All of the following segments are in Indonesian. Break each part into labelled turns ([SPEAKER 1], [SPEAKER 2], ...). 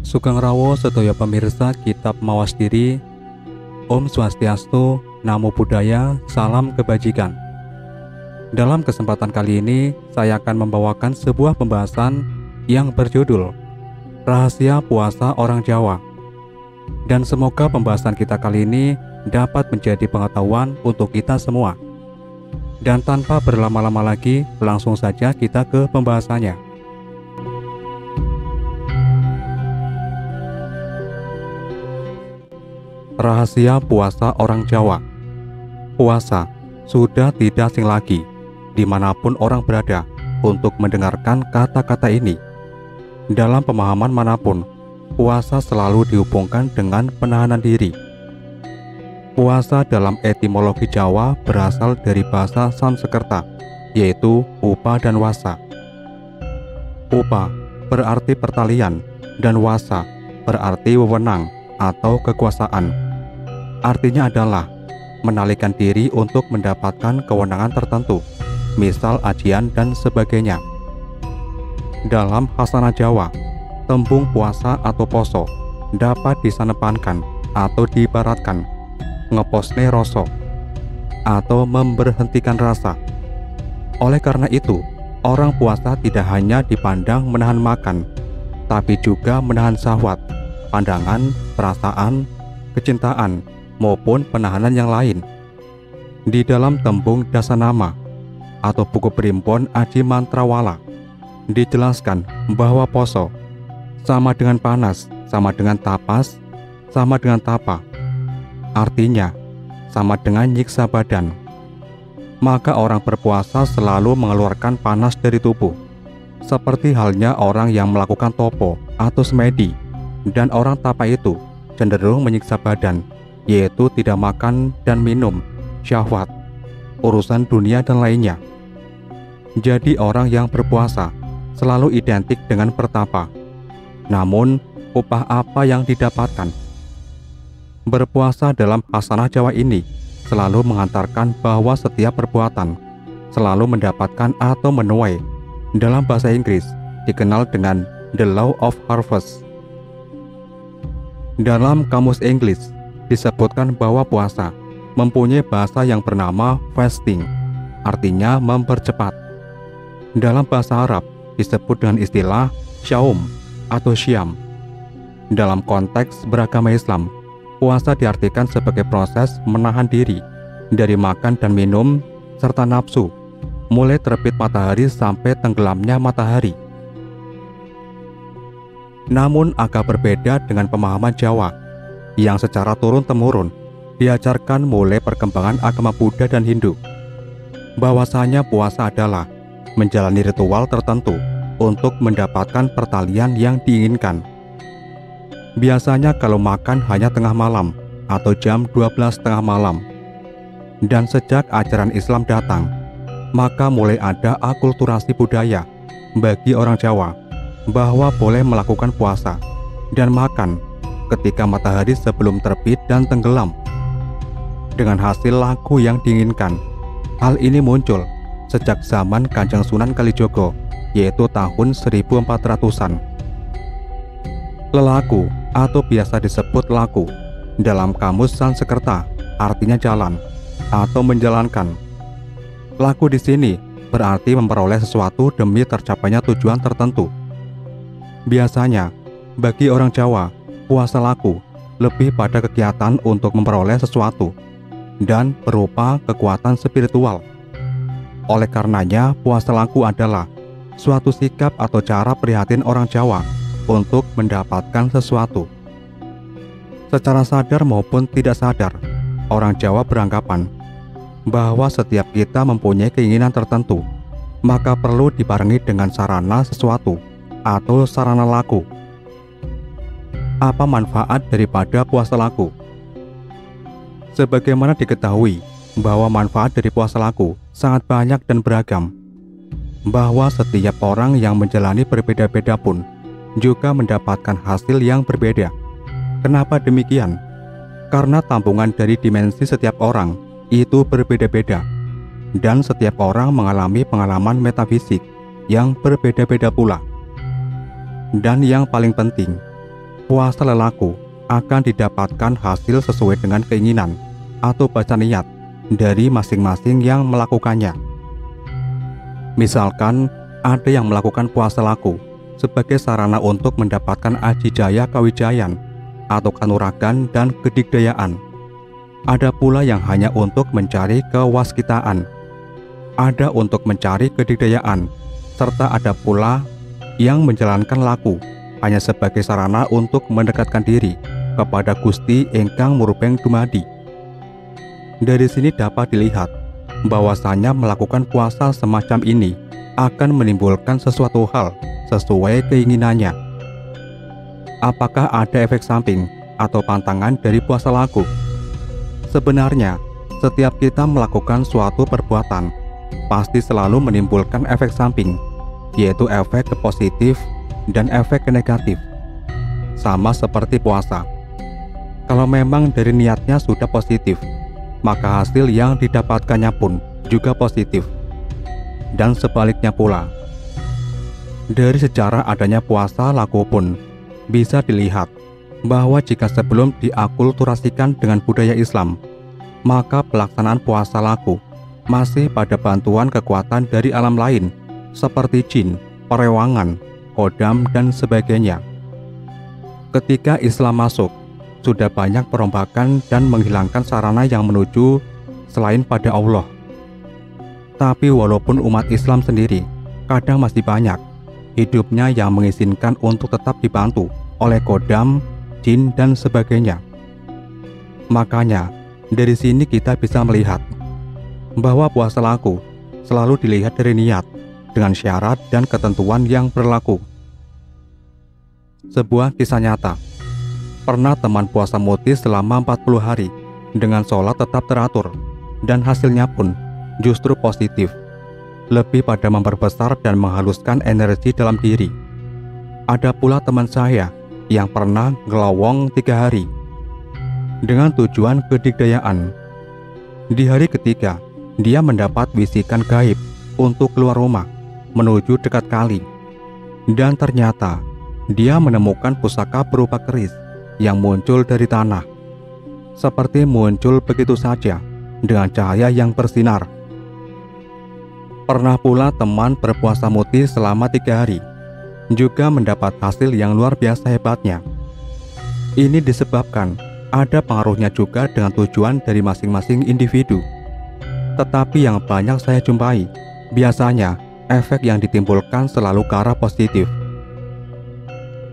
[SPEAKER 1] Sugeng Rawo sedaya pemirsa Kitab Mawas Diri. Om Swastiastu, Namo Buddhaya, Salam Kebajikan. Dalam kesempatan kali ini, saya akan membawakan sebuah pembahasan yang berjudul Rahasia Puasa Orang Jawa. Dan semoga pembahasan kita kali ini dapat menjadi pengetahuan untuk kita semua. Dan tanpa berlama-lama lagi, langsung saja kita ke pembahasannya. Rahasia puasa orang Jawa. Puasa sudah tidak asing lagi dimanapun orang berada untuk mendengarkan kata-kata ini. Dalam pemahaman manapun, puasa selalu dihubungkan dengan penahanan diri. Puasa dalam etimologi Jawa berasal dari bahasa Sanskerta, yaitu upa dan wasa. Upa berarti pertalian dan wasa berarti wewenang atau kekuasaan. Artinya adalah menalihkan diri untuk mendapatkan kewenangan tertentu, misal ajian dan sebagainya. Dalam khasana Jawa, tembung puasa atau poso dapat disanepankan atau diibaratkan ngeposne rasa atau memberhentikan rasa. Oleh karena itu, orang puasa tidak hanya dipandang menahan makan, tapi juga menahan syahwat, pandangan, perasaan, kecintaan, maupun penahanan yang lain. Di dalam tembung Dasanama atau buku primbon Aji Mantrawala dijelaskan bahwa poso sama dengan panas, sama dengan tapas, sama dengan tapa. Artinya, sama dengan nyiksa badan. Maka orang berpuasa selalu mengeluarkan panas dari tubuh, seperti halnya orang yang melakukan topo atau semedi. Dan orang tapa itu cenderung menyiksa badan, yaitu tidak makan dan minum, syahwat, urusan dunia dan lainnya. Jadi orang yang berpuasa selalu identik dengan bertapa. Namun, upah apa yang didapatkan? Berpuasa dalam khasanah Jawa ini selalu mengantarkan bahwa setiap perbuatan selalu mendapatkan atau menuai. Dalam bahasa Inggris dikenal dengan The Law of Harvest. Dalam kamus Inggris disebutkan bahwa puasa mempunyai bahasa yang bernama fasting, artinya mempercepat. Dalam bahasa Arab disebut dengan istilah syaum atau syam. Dalam konteks beragama Islam, puasa diartikan sebagai proses menahan diri dari makan dan minum serta nafsu, mulai terbit matahari sampai tenggelamnya matahari. Namun agak berbeda dengan pemahaman Jawa yang secara turun-temurun diajarkan mulai perkembangan agama Buddha dan Hindu, bahwasanya puasa adalah menjalani ritual tertentu untuk mendapatkan pertalian yang diinginkan. Biasanya kalau makan hanya tengah malam atau jam 12 tengah malam. Dan sejak ajaran Islam datang, maka mulai ada akulturasi budaya bagi orang Jawa bahwa boleh melakukan puasa dan makan ketika matahari sebelum terbit dan tenggelam, dengan hasil laku yang diinginkan. Hal ini muncul sejak zaman Kanjeng Sunan Kalijogo, yaitu tahun 1400-an. Lelaku atau biasa disebut laku dalam kamus Sanskerta artinya jalan atau menjalankan. Laku di sini berarti memperoleh sesuatu demi tercapainya tujuan tertentu. Biasanya bagi orang Jawa, puasa laku lebih pada kegiatan untuk memperoleh sesuatu dan berupa kekuatan spiritual. Oleh karenanya, puasa laku adalah suatu sikap atau cara prihatin orang Jawa untuk mendapatkan sesuatu. Secara sadar maupun tidak sadar, orang Jawa beranggapan bahwa setiap kita mempunyai keinginan tertentu, maka perlu dibarengi dengan sarana sesuatu atau sarana laku. Apa manfaat daripada puasa laku? Sebagaimana diketahui bahwa manfaat dari puasa laku sangat banyak dan beragam, bahwa setiap orang yang menjalani berbeda-beda pun juga mendapatkan hasil yang berbeda. Kenapa demikian? Karena tabungan dari dimensi setiap orang itu berbeda-beda, dan setiap orang mengalami pengalaman metafisik yang berbeda-beda pula. Dan yang paling penting, puasa lelaku akan didapatkan hasil sesuai dengan keinginan atau baca niat dari masing-masing yang melakukannya. Misalkan ada yang melakukan puasa laku sebagai sarana untuk mendapatkan ajijaya kawijayan atau kanuragan dan kedigdayaan. Ada pula yang hanya untuk mencari kewaskitaan, ada untuk mencari kedigdayaan, serta ada pula yang menjalankan laku hanya sebagai sarana untuk mendekatkan diri kepada Gusti ingkang murubeng dumadi. Dari sini dapat dilihat bahwasanya melakukan puasa semacam ini akan menimbulkan sesuatu hal sesuai keinginannya. Apakah ada efek samping atau pantangan dari puasa laku? Sebenarnya, setiap kita melakukan suatu perbuatan pasti selalu menimbulkan efek samping, yaitu efek positif dan efek negatif. Sama seperti puasa. Kalau memang dari niatnya sudah positif, maka hasil yang didapatkannya pun juga positif. Dan sebaliknya pula. Dari sejarah adanya puasa laku pun bisa dilihat bahwa jika sebelum diakulturasikan dengan budaya Islam, maka pelaksanaan puasa laku masih pada bantuan kekuatan dari alam lain seperti jin, perewangan, kodam, dan sebagainya. Ketika Islam masuk, sudah banyak perombakan dan menghilangkan sarana yang menuju selain pada Allah. Tapi walaupun umat Islam sendiri kadang masih banyak hidupnya yang mengizinkan untuk tetap dibantu oleh kodam, jin, dan sebagainya. Makanya, dari sini kita bisa melihat bahwa puasa laku selalu dilihat dari niat dengan syarat dan ketentuan yang berlaku. Sebuah kisah nyata. Pernah teman puasa muti selama 40 hari dengan sholat tetap teratur, dan hasilnya pun justru positif, lebih pada memperbesar dan menghaluskan energi dalam diri. Ada pula teman saya yang pernah ngelowong 3 hari dengan tujuan kedigdayaan. Di hari ketiga, dia mendapat bisikan gaib untuk keluar rumah menuju dekat kali, dan ternyata dia menemukan pusaka berupa keris yang muncul dari tanah, seperti muncul begitu saja dengan cahaya yang bersinar. Pernah pula teman berpuasa muti selama 3 hari juga mendapat hasil yang luar biasa hebatnya. Ini disebabkan ada pengaruhnya juga dengan tujuan dari masing-masing individu. Tetapi yang banyak saya jumpai, biasanya efek yang ditimbulkan selalu ke arah positif.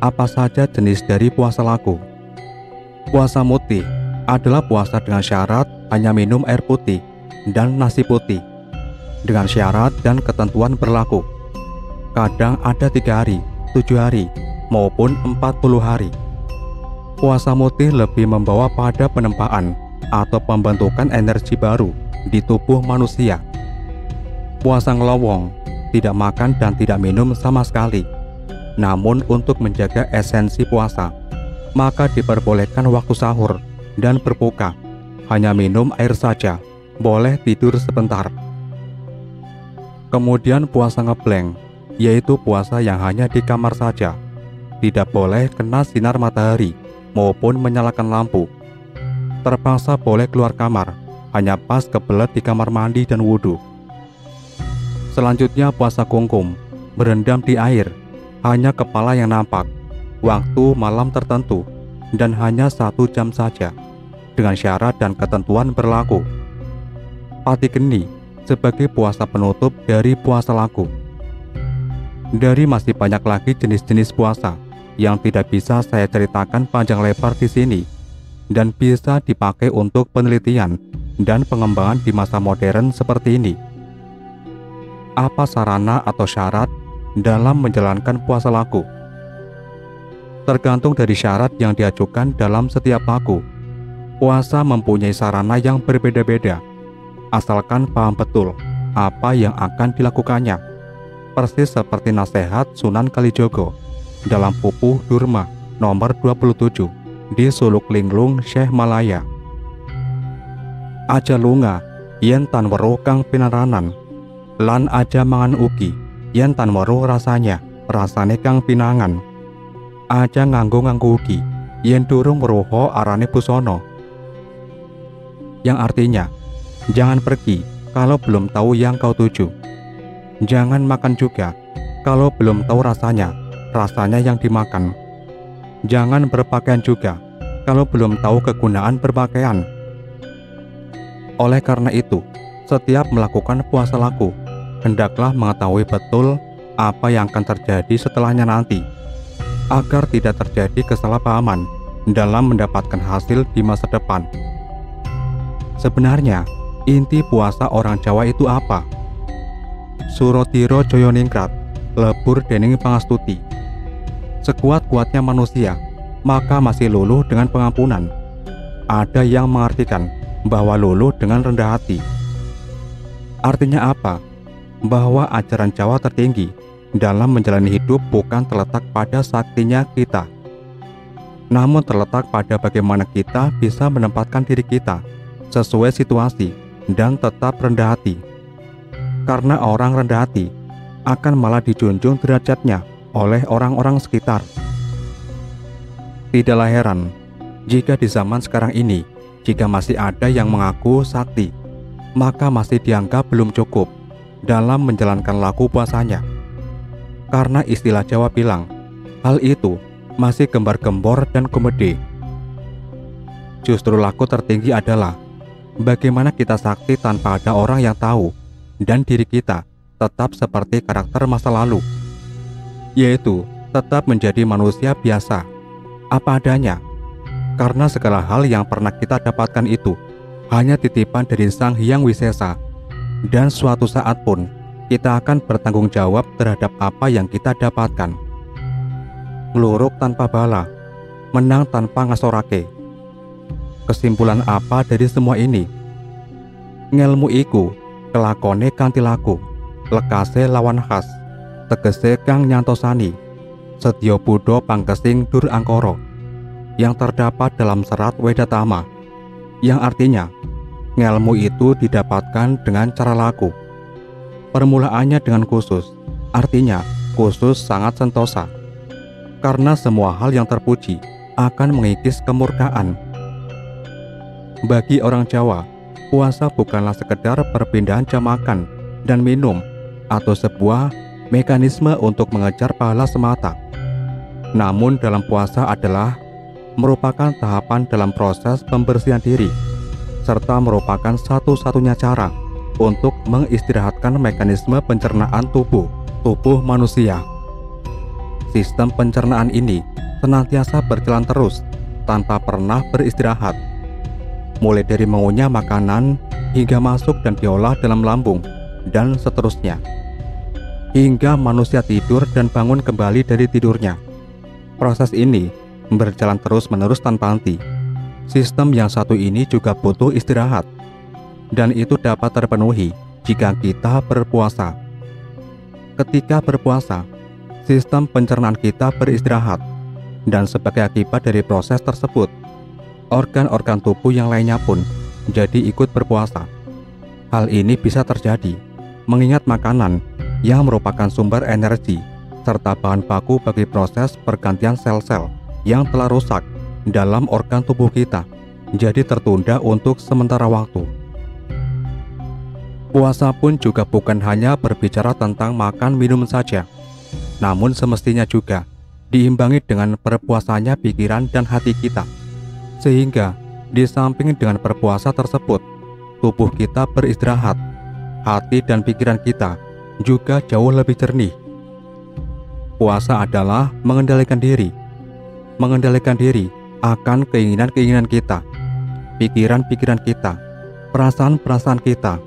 [SPEAKER 1] Apa saja jenis dari puasa laku? Puasa muti adalah puasa dengan syarat hanya minum air putih dan nasi putih, dengan syarat dan ketentuan berlaku. Kadang ada 3 hari, 7 hari, maupun 40 hari. Puasa muti lebih membawa pada penempaan atau pembentukan energi baru di tubuh manusia. Puasa ngelowong tidak makan dan tidak minum sama sekali. Namun untuk menjaga esensi puasa, maka diperbolehkan waktu sahur dan berbuka hanya minum air saja, boleh tidur sebentar. Kemudian puasa ngeblank, yaitu puasa yang hanya di kamar saja, tidak boleh kena sinar matahari maupun menyalakan lampu. Terpaksa boleh keluar kamar, hanya pas kebelet di kamar mandi dan wudhu. Selanjutnya puasa kungkum, berendam di air, hanya kepala yang nampak, waktu malam tertentu, dan hanya 1 jam saja, dengan syarat dan ketentuan berlaku. Pati geni sebagai puasa penutup dari puasa laku. Dari masih banyak lagi jenis-jenis puasa yang tidak bisa saya ceritakan panjang lebar di sini, dan bisa dipakai untuk penelitian dan pengembangan di masa modern seperti ini. Apa sarana atau syarat dalam menjalankan puasa laku? Tergantung dari syarat yang diajukan dalam setiap laku. Puasa mempunyai sarana yang berbeda-beda, asalkan paham betul apa yang akan dilakukannya. Persis seperti nasihat Sunan Kalijogo dalam Pupuh Durma nomor 27 di Suluk Linglung Syekh Malaya. Aja lunga yen tan weruh kang pinaranan, lan aja mangan ugi yen tan weruh rasanya, rasane kang pinangan. Aja nganggo ugi yen durung weruha arane busana. Yang artinya, jangan pergi kalau belum tahu yang kau tuju. Jangan makan juga kalau belum tahu rasanya yang dimakan. Jangan berpakaian juga kalau belum tahu kegunaan berpakaian. Oleh karena itu, setiap melakukan puasa laku, hendaklah mengetahui betul apa yang akan terjadi setelahnya nanti, agar tidak terjadi kesalahpahaman dalam mendapatkan hasil di masa depan. Sebenarnya, inti puasa orang Jawa itu apa? Suratiro Joyoningrat, lebur dening pangastuti. Sekuat-kuatnya manusia, maka masih luluh dengan pengampunan. Ada yang mengartikan bahwa luluh dengan rendah hati. Artinya apa? Bahwa ajaran Jawa tertinggi dalam menjalani hidup bukan terletak pada saktinya kita, namun terletak pada bagaimana kita bisa menempatkan diri kita sesuai situasi dan tetap rendah hati. Karena orang rendah hati akan malah dijunjung derajatnya oleh orang-orang sekitar. Tidaklah heran jika di zaman sekarang ini, jika masih ada yang mengaku sakti, maka masih dianggap belum cukup dalam menjalankan laku puasanya. Karena istilah Jawa bilang, hal itu masih gembar-gembor dan komedi. Justru laku tertinggi adalah bagaimana kita sakti tanpa ada orang yang tahu, dan diri kita tetap seperti karakter masa lalu, yaitu tetap menjadi manusia biasa, apa adanya. Karena segala hal yang pernah kita dapatkan itu hanya titipan dari Sang Hyang Wisesa, dan suatu saat pun kita akan bertanggung jawab terhadap apa yang kita dapatkan. Ngluruk tanpa bala, menang tanpa ngasorake. Kesimpulan apa dari semua ini? Ngelmu iku kelakone kanthi laku, lekase lawan khas, tegese kang nyantosani, sedya Buddha pangkesing dur angkara, yang terdapat dalam serat Wedatama, yang artinya ngelmu itu didapatkan dengan cara laku. Permulaannya dengan khusus, artinya khusus sangat sentosa, karena semua hal yang terpuji akan mengikis kemurkaan. Bagi orang Jawa, puasa bukanlah sekedar perpindahan jam makan dan minum atau sebuah mekanisme untuk mengejar pahala semata. Namun dalam puasa adalah merupakan tahapan dalam proses pembersihan diri, serta merupakan satu-satunya cara untuk mengistirahatkan mekanisme pencernaan tubuh manusia. Sistem pencernaan ini senantiasa berjalan terus tanpa pernah beristirahat, mulai dari mengunyah makanan hingga masuk dan diolah dalam lambung, dan seterusnya, hingga manusia tidur dan bangun kembali dari tidurnya. Proses ini berjalan terus-menerus tanpa henti. Sistem yang satu ini juga butuh istirahat, dan itu dapat terpenuhi jika kita berpuasa. Ketika berpuasa, sistem pencernaan kita beristirahat, dan sebagai akibat dari proses tersebut, organ-organ tubuh yang lainnya pun jadi ikut berpuasa. Hal ini bisa terjadi mengingat makanan yang merupakan sumber energi serta bahan baku bagi proses pergantian sel-sel yang telah rusak dalam organ tubuh kita jadi tertunda untuk sementara waktu. Puasa pun juga bukan hanya berbicara tentang makan minum saja, namun semestinya juga diimbangi dengan berpuasanya pikiran dan hati kita, sehingga di samping dengan berpuasa tersebut, tubuh kita beristirahat, hati dan pikiran kita juga jauh lebih jernih. Puasa adalah mengendalikan diri akan keinginan-keinginan kita, pikiran-pikiran kita, perasaan-perasaan kita,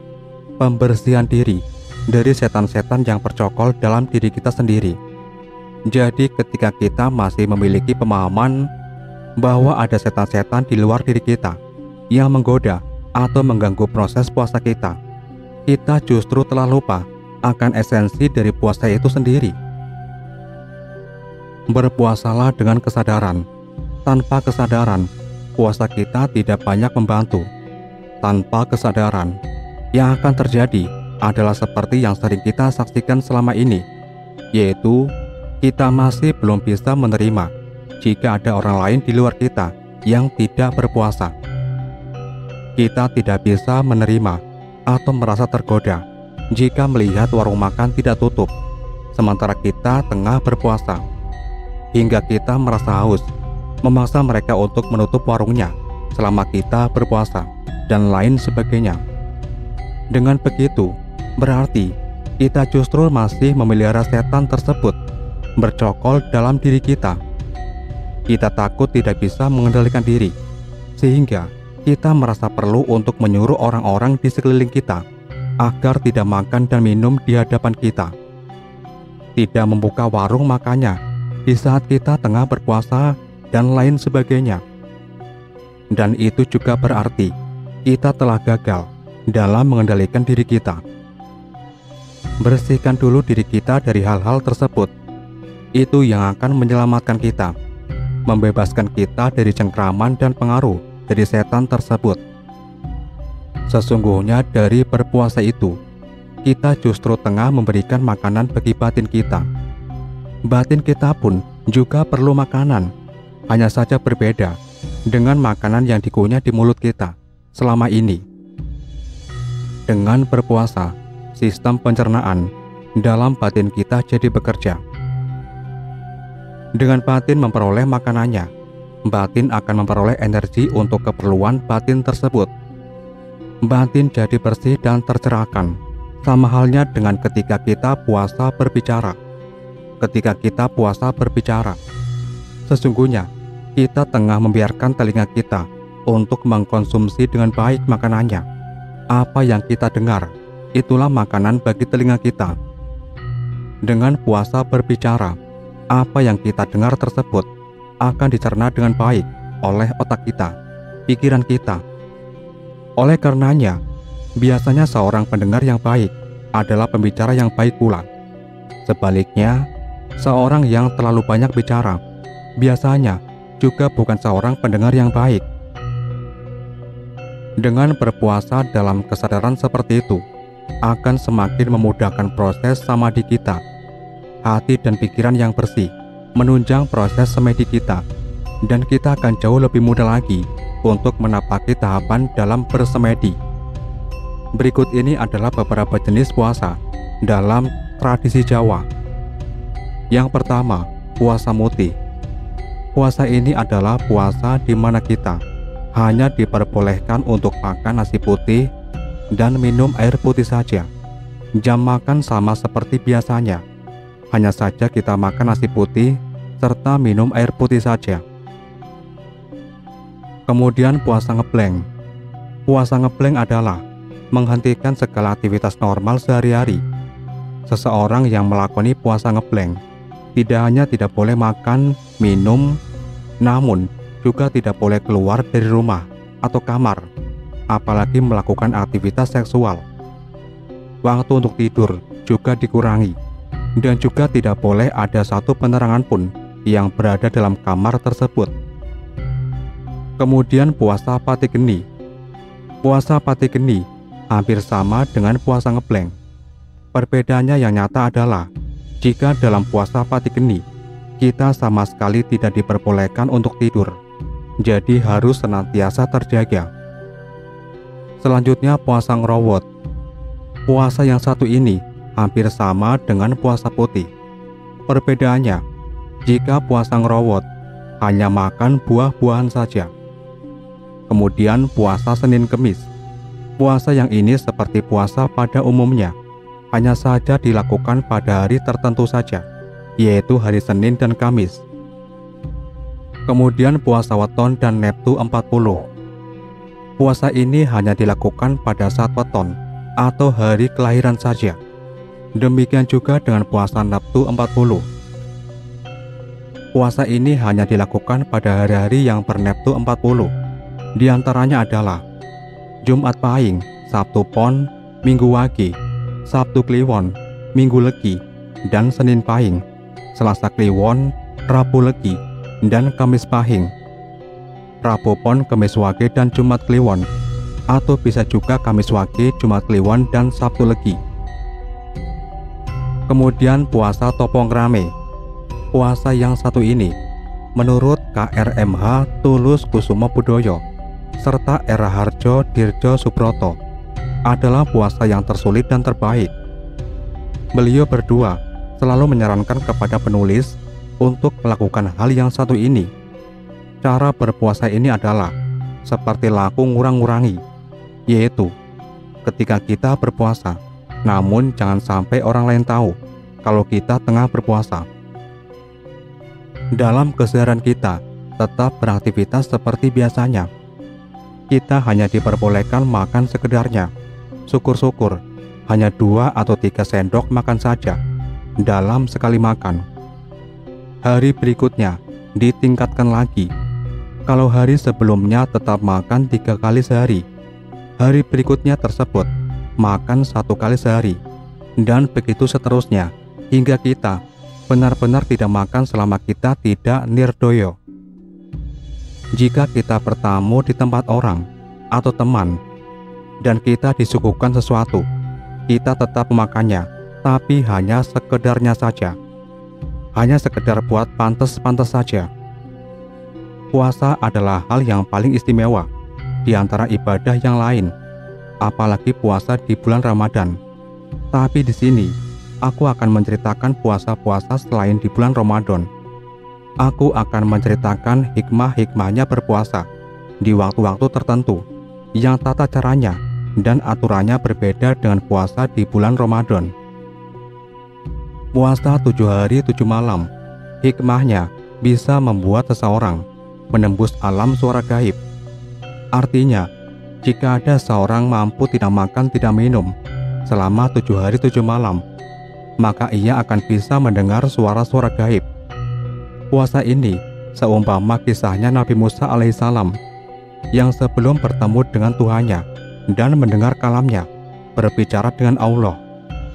[SPEAKER 1] pembersihan diri dari setan-setan yang bercokol dalam diri kita sendiri. Jadi ketika kita masih memiliki pemahaman bahwa ada setan-setan di luar diri kita yang menggoda atau mengganggu proses puasa kita, kita justru telah lupa akan esensi dari puasa itu sendiri. Berpuasalah dengan kesadaran. Tanpa kesadaran, puasa kita tidak banyak membantu. Tanpa kesadaran, yang akan terjadi adalah seperti yang sering kita saksikan selama ini, yaitu kita masih belum bisa menerima jika ada orang lain di luar kita yang tidak berpuasa. Kita tidak bisa menerima atau merasa tergoda jika melihat warung makan tidak tutup, sementara kita tengah berpuasa, hingga kita merasa haus, memaksa mereka untuk menutup warungnya selama kita berpuasa, dan lain sebagainya. Dengan begitu, berarti kita justru masih memelihara setan tersebut bercokol dalam diri kita. Kita takut tidak bisa mengendalikan diri, sehingga kita merasa perlu untuk menyuruh orang-orang di sekeliling kita agar tidak makan dan minum di hadapan kita, tidak membuka warung makannya di saat kita tengah berpuasa, dan lain sebagainya. Dan itu juga berarti kita telah gagal dalam mengendalikan diri kita. Bersihkan dulu diri kita dari hal-hal tersebut. Itu yang akan menyelamatkan kita, membebaskan kita dari cengkraman dan pengaruh dari setan tersebut. Sesungguhnya dari berpuasa itu, kita justru tengah memberikan makanan bagi batin kita. Batin kita pun juga perlu makanan, hanya saja berbeda dengan makanan yang dikunyah di mulut kita selama ini. Dengan berpuasa, sistem pencernaan dalam batin kita jadi bekerja. Dengan batin memperoleh makanannya, batin akan memperoleh energi untuk keperluan batin tersebut. Batin jadi bersih dan tercerahkan, sama halnya dengan ketika kita puasa berbicara. Ketika kita puasa berbicara, sesungguhnya kita tengah membiarkan telinga kita untuk mengkonsumsi dengan baik makanannya. Apa yang kita dengar, itulah makanan bagi telinga kita. Dengan puasa berbicara, apa yang kita dengar tersebut akan dicerna dengan baik oleh otak kita, pikiran kita. Oleh karenanya, biasanya seorang pendengar yang baik adalah pembicara yang baik pula. Sebaliknya, seorang yang terlalu banyak bicara biasanya juga bukan seorang pendengar yang baik. Dengan berpuasa dalam kesadaran seperti itu, akan semakin memudahkan proses samadhi kita. Hati dan pikiran yang bersih menunjang proses semedi kita, dan kita akan jauh lebih mudah lagi untuk menapaki tahapan dalam bersemedi. Berikut ini adalah beberapa jenis puasa dalam tradisi Jawa. Yang pertama, puasa mutih. Puasa ini adalah puasa di mana kita hanya diperbolehkan untuk makan nasi putih dan minum air putih saja. Jam makan sama seperti biasanya, hanya saja kita makan nasi putih serta minum air putih saja. Kemudian puasa ngeblank. Puasa ngeblank adalah menghentikan segala aktivitas normal sehari-hari. Seseorang yang melakoni puasa ngeblank tidak hanya tidak boleh makan, minum, namun juga tidak boleh keluar dari rumah atau kamar, apalagi melakukan aktivitas seksual. Waktu untuk tidur juga dikurangi, dan juga tidak boleh ada satu penerangan pun yang berada dalam kamar tersebut. Kemudian puasa patigeni. Puasa patigeni hampir sama dengan puasa ngeblank. Perbedaannya yang nyata adalah jika dalam puasa patigeni kita sama sekali tidak diperbolehkan untuk tidur, jadi harus senantiasa terjaga. Selanjutnya puasa ngerowot. Puasa yang satu ini hampir sama dengan puasa putih. Perbedaannya, jika puasa ngerowot hanya makan buah-buahan saja. Kemudian puasa Senin Kemis. Puasa yang ini seperti puasa pada umumnya, hanya saja dilakukan pada hari tertentu saja, yaitu hari Senin dan Kamis. Kemudian puasa Weton dan Neptu 40. Puasa ini hanya dilakukan pada saat weton atau hari kelahiran saja. Demikian juga dengan puasa Neptu 40. Puasa ini hanya dilakukan pada hari-hari yang berneptu 40. Di antaranya adalah Jumat Pahing, Sabtu Pon, Minggu Wage, Sabtu Kliwon, Minggu Legi, dan Senin Pahing, Selasa Kliwon, Rabu Legi, dan Kamis Pahing. Rabu Pon, Kamis Wage, dan Jumat Kliwon, atau bisa juga Kamis Wage, Jumat Kliwon, dan Sabtu Legi. Kemudian puasa Topong Rame. Puasa yang satu ini Menurut KRMH Tulus Kusumo Pudoyo serta Eraharjo Dirjo Subroto, adalah puasa yang tersulit dan terbaik. Beliau berdua selalu menyarankan kepada penulis untuk melakukan hal yang satu ini. Cara berpuasa ini adalah seperti laku ngurang-ngurangi, yaitu ketika kita berpuasa, namun jangan sampai orang lain tahu kalau kita tengah berpuasa. Dalam keseharian kita, tetap beraktivitas seperti biasanya. Kita hanya diperbolehkan makan sekedarnya. Syukur-syukur, hanya 2 atau 3 sendok makan saja dalam sekali makan. Hari berikutnya ditingkatkan lagi. Kalau hari sebelumnya tetap makan 3 kali sehari, hari berikutnya tersebut makan 1 kali sehari, dan begitu seterusnya hingga kita benar-benar tidak makan selama kita tidak nirdoyo. Jika kita bertamu di tempat orang atau teman dan kita disuguhkan sesuatu, kita tetap memakannya, tapi hanya sekedarnya saja. Hanya sekedar buat pantas-pantas saja. Puasa adalah hal yang paling istimewa di antara ibadah yang lain, apalagi puasa di bulan Ramadan. Tapi di sini, aku akan menceritakan puasa-puasa selain di bulan Ramadan. Aku akan menceritakan hikmah-hikmahnya berpuasa di waktu-waktu tertentu, yang tata caranya dan aturannya berbeda dengan puasa di bulan Ramadan. Puasa 7 hari 7 malam, hikmahnya bisa membuat seseorang menembus alam suara gaib. Artinya, jika ada seorang mampu tidak makan tidak minum selama 7 hari 7 malam, maka ia akan bisa mendengar suara-suara gaib. Puasa ini seumpama kisahnya Nabi Musa alaihissalam yang sebelum bertemu dengan Tuhannya dan mendengar kalamnya berbicara dengan Allah,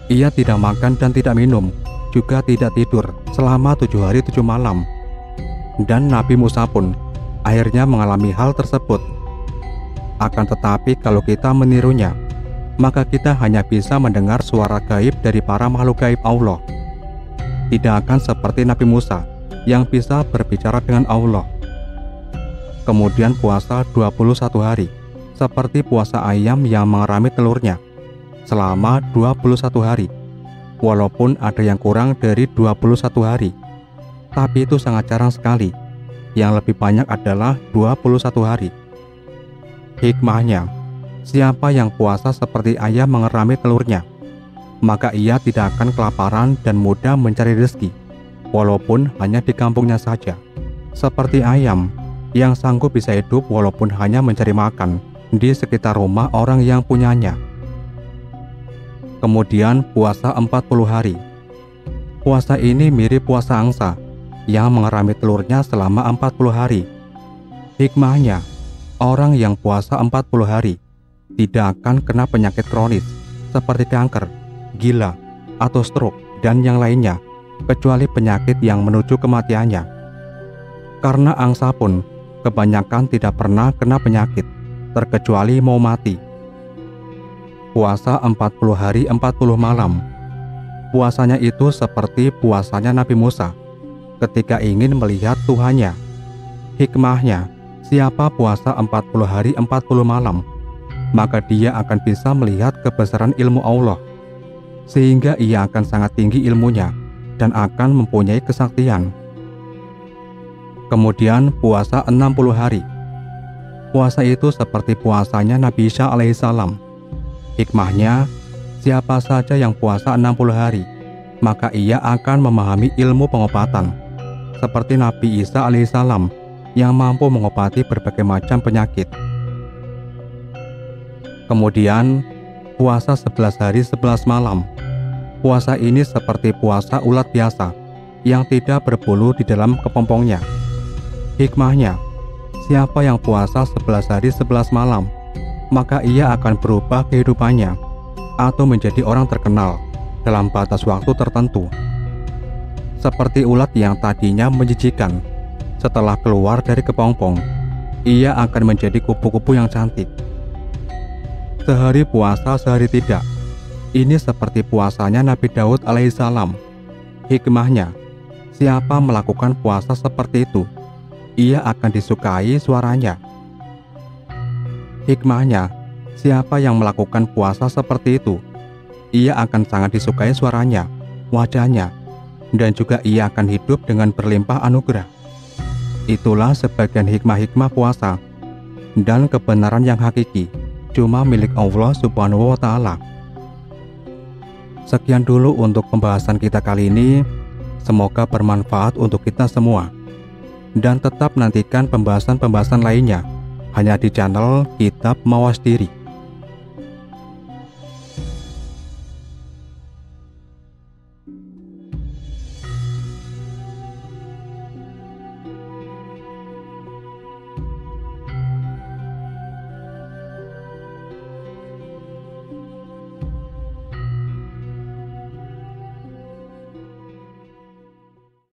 [SPEAKER 1] ia tidak makan dan tidak minum, juga tidak tidur selama 7 hari 7 malam. Dan Nabi Musa pun akhirnya mengalami hal tersebut. Akan tetapi kalau kita menirunya, maka kita hanya bisa mendengar suara gaib dari para makhluk gaib Allah. Tidak akan seperti Nabi Musa yang bisa berbicara dengan Allah. Kemudian puasa 21 hari, seperti puasa ayam yang mengerami telurnya selama 21 hari. Walaupun ada yang kurang dari 21 hari, tapi itu sangat jarang sekali. Yang lebih banyak adalah 21 hari. Hikmahnya, siapa yang puasa seperti ayam mengerami telurnya, maka ia tidak akan kelaparan dan mudah mencari rezeki, walaupun hanya di kampungnya saja. Seperti ayam yang sanggup bisa hidup walaupun hanya mencari makan di sekitar rumah orang yang punyanya. Kemudian puasa 40 hari. Puasa ini mirip puasa angsa yang mengerami telurnya selama 40 hari. Hikmahnya, orang yang puasa 40 hari tidak akan kena penyakit kronis seperti kanker, gila, atau stroke, dan yang lainnya, kecuali penyakit yang menuju kematiannya. Karena angsa pun kebanyakan tidak pernah kena penyakit, terkecuali mau mati. Puasa 40 hari 40 malam. Puasanya itu seperti puasanya Nabi Musa ketika ingin melihat Tuhannya. Hikmahnya, siapa puasa 40 hari 40 malam, maka dia akan bisa melihat kebesaran ilmu Allah, sehingga ia akan sangat tinggi ilmunya dan akan mempunyai kesaktian. Kemudian puasa 60 hari. Puasa itu seperti puasanya Nabi Isa alaihissalam. Hikmahnya, siapa saja yang puasa 60 hari, maka ia akan memahami ilmu pengobatan, seperti Nabi Isa alaihissalam yang mampu mengobati berbagai macam penyakit. Kemudian, puasa 11 hari 11 malam. Puasa ini seperti puasa ulat biasa yang tidak berbulu di dalam kepompongnya. Hikmahnya, siapa yang puasa 11 hari 11 malam, maka ia akan berubah kehidupannya atau menjadi orang terkenal dalam batas waktu tertentu. Seperti ulat yang tadinya menjijikan, setelah keluar dari kepompong, ia akan menjadi kupu-kupu yang cantik. Sehari puasa, sehari tidak. Ini seperti puasanya Nabi Daud alaihissalam. Hikmahnya, siapa melakukan puasa seperti itu, ia akan disukai suaranya. Hikmahnya, siapa yang melakukan puasa seperti itu, ia akan sangat disukai suaranya, wajahnya, dan juga ia akan hidup dengan berlimpah anugerah. Itulah sebagian hikmah-hikmah puasa, dan kebenaran yang hakiki cuma milik Allah Subhanahu wa Ta'ala. Sekian dulu untuk pembahasan kita kali ini. Semoga bermanfaat untuk kita semua. Dan tetap nantikan pembahasan-pembahasan lainnya hanya di channel Kitab Mawas Diri.